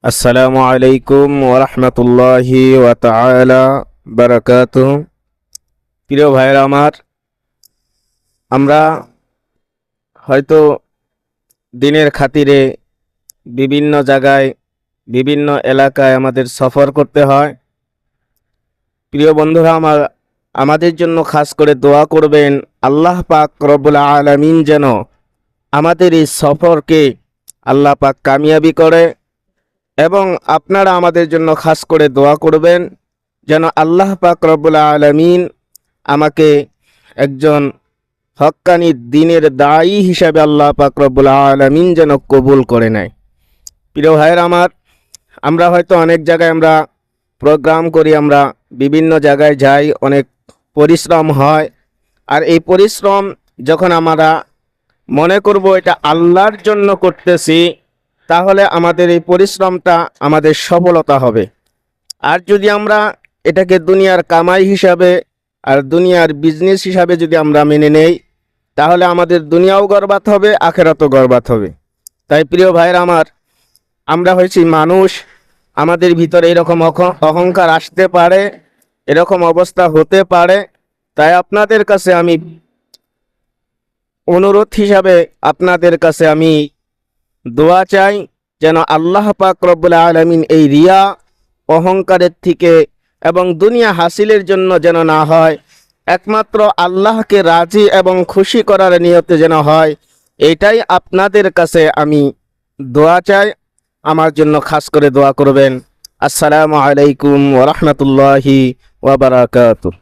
আসসালামু আলাইকুম ওরহমতুল্লাহি ওয়া তাআলা বারাকাতুহু। প্রিয় ভাইরা আমার, আমরা হয়তো দিনের খাতিরে বিভিন্ন জায়গায় বিভিন্ন এলাকায় আমাদের সফর করতে হয়। প্রিয় বন্ধুরা আমার, আমাদের জন্য খাস করে দোয়া করবেন আল্লাহ পাক রব্বুল আলামিন যেন আমাদের এই সফরকে আল্লাহ পাক কামিয়াবি করে, এবং আপনারা আমাদের জন্য খাস করে দোয়া করবেন যেন আল্লাহ পাক রব্বুল আলামিন আমাকে একজন হক্কানি দ্বীনের দায়ী হিসাবে আল্লাহ পাক রব্বুল আলামিন যেন কবুল করে নেয়। প্রিয় ভাইয়ের আমার, আমরা হয়তো অনেক জায়গায় আমরা প্রোগ্রাম করি, আমরা বিভিন্ন জায়গায় যাই, অনেক পরিশ্রম হয়। আর এই পরিশ্রম যখন আমরা মনে করব এটা আল্লাহর জন্য করতেছি, তাহলে আমাদের এই পরিশ্রমটা আমাদের সফলতা হবে। আর যদি আমরা এটাকে দুনিয়ার কামাই হিসাবে আর দুনিয়ার বিজনেস হিসাবে যদি আমরা মেনে নেই, তাহলে আমাদের দুনিয়াও বরবাদ হবে, আখেরাতও বরবাদ হবে। তাই প্রিয় ভাইয়ের আমার, আমরা হয়েছি মানুষ, আমাদের ভিতরে এরকম অহংকার আসতে পারে, এরকম অবস্থা হতে পারে। তাই আপনাদের কাছে আমি অনুরোধ হিসাবে আপনাদের কাছে আমি দোয়া চাই যেন আল্লাহ পাক রব্বুল আলামিন এই রিয়া অহংকারের থেকে এবং দুনিয়া হাসিলের জন্য যেন না হয়, একমাত্র আল্লাহকে রাজি এবং খুশি করার নিয়তে যেন হয়। এটাই আপনাদের কাছে আমি দোয়া চাই। আমার জন্য খাস করে দোয়া করবেন। আসসালামু আলাইকুম ওয়া রাহমাতুল্লাহি ওয়া বারাকাতুহু।